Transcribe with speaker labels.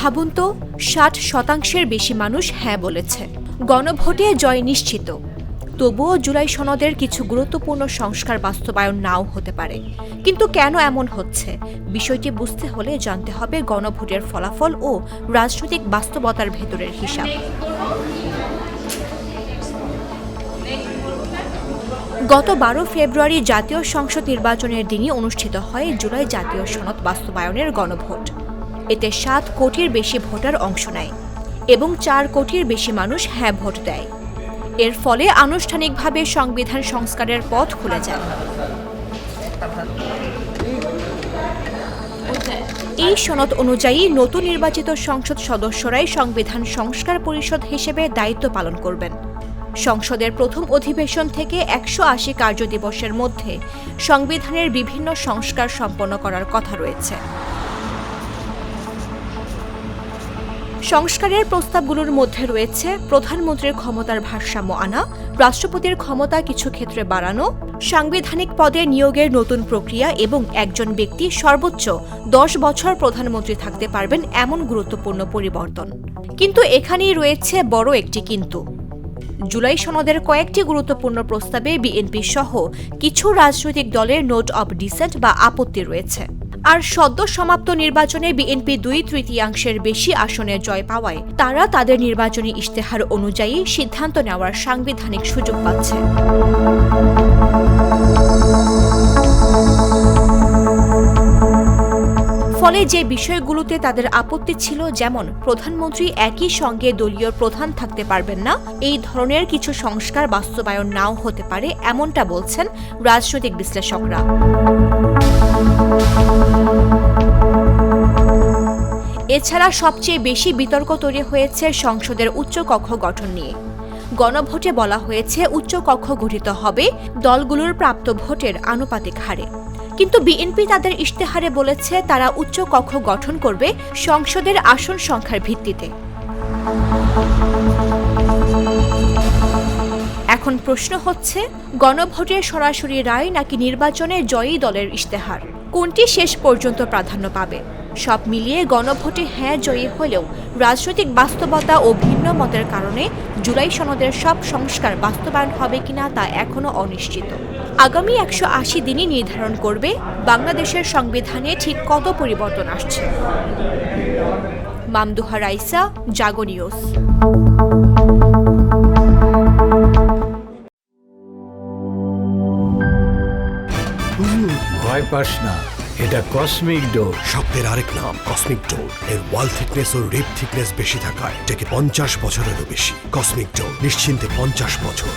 Speaker 1: ভাবুন তো, 60% বেশি মানুষ হ্যাঁ বলেছে। গণভোটে জয় নিশ্চিত। তবুও জুলাই সনদের কিছু গুরুত্বপূর্ণ সংস্কার বাস্তবায়ন নাও হতে পারে। কিন্তু কেন এমন হচ্ছে? বিষয়টি বুঝতে হলে জানতে হবে গণভোটের ফলাফল ও রাজনৈতিক বাস্তবতার ভেতরের হিসাব। গত 12 ফেব্রুয়ারি জাতীয় সংসদ নির্বাচনের দিনই অনুষ্ঠিত হয় জুলাই জাতীয় সনদ বাস্তবায়নের গণভোট। এতে 7 কোটির বেশি ভোটার অংশ নেয় এবং 4 কোটির বেশি মানুষ হ্যাঁ ভোট দেয়। এর ফলে আনুষ্ঠানিকভাবে সংবিধান সংস্কারের পথ খুলে যায়। এই সনদ অনুযায়ী নতুন নির্বাচিত সংসদ সদস্যরাই সংবিধান সংস্কার পরিষদ হিসেবে দায়িত্ব পালন করবেন। সংসদের প্রথম অধিবেশন থেকে 180 কার্যদিবসের মধ্যে সংবিধানের বিভিন্ন সংস্কার সম্পন্ন করার কথা রয়েছে। সংস্কারের প্রস্তাবগুলোর মধ্যে রয়েছে প্রধানমন্ত্রীর ক্ষমতার ভারসাম্য আনা, রাষ্ট্রপতির ক্ষমতা কিছু ক্ষেত্রে বাড়ানো, সাংবিধানিক পদে নিয়োগের নতুন প্রক্রিয়া এবং একজন ব্যক্তি সর্বোচ্চ 10 বছর প্রধানমন্ত্রী থাকতে পারবেন এমন গুরুত্বপূর্ণ পরিবর্তন। কিন্তু এখানেই রয়েছে বড় একটি কিন্তু। জুলাই সনদের কয়েকটি গুরুত্বপূর্ণ প্রস্তাবে বিএনপি সহ কিছু রাজনৈতিক দলের নোট অব ডিসেন্ট বা আপত্তি রয়েছে। আর সদ্য সমাপ্ত নির্বাচনে বিএনপি 2/3 বেশি আসনে জয় পাওয়ায় তারা তাদের নির্বাচনী ইশতেহার অনুযায়ী সিদ্ধান্ত নেওয়ার সাংবিধানিক সুযোগ পাচ্ছে। ফলে যে বিষয়গুলোতে তাদের আপত্তি ছিল, যেমন প্রধানমন্ত্রী একই সঙ্গে দলীয় প্রধান থাকতে পারবেন না, এই ধরনের কিছু সংস্কার বাস্তবায়ন নাও হতে পারে, এমনটা বলছেন রাজনৈতিক বিশ্লেষকরা। এছাড়া সবচেয়ে বেশি বিতর্ক তৈরি হয়েছে সংসদের উচ্চকক্ষ গঠন নিয়ে। গণভোটে বলা হয়েছে উচ্চকক্ষ গঠিত হবে দলগুলোর প্রাপ্ত ভোটের আনুপাতিক হারে। কিন্তু বিএনপি তাদের ইশতেহারে বলেছে তারা উচ্চকক্ষ গঠন করবে সংসদের আসন সংখ্যার ভিত্তিতে। এখন প্রশ্ন হচ্ছে, গণভোটের সরাসরি রায় নাকি নির্বাচনে জয়ী দলের ইশতেহার, কোনটি শেষ পর্যন্ত প্রাধান্য পাবে? সব মিলিয়ে গণভোটে হ্যাঁ জয়ী হলেও রাজনৈতিক বাস্তবতা ও ভিন্ন মতের কারণে জুলাই সনদের সব সংস্কার বাস্তবায়ন হবে কিনা তা এখনও অনিশ্চিত। আগামী 180 দিনই নির্ধারণ করবে বাংলাদেশের সংবিধানে ঠিক কত পরিবর্তন আসছে। মামদুহা রাইসা, জাগো নিউজ।
Speaker 2: ভয় পাস না, এটা কসমিক ডোর।
Speaker 3: শব্দের আরেক নাম কসমিক ডোর। এর ওয়াল থিকনেস ও রিপ থিকনেস বেশি থাকায় এটাকে 50 বছরেরও বেশি। কসমিক ডোর, নিশ্চিন্তে 50 বছর।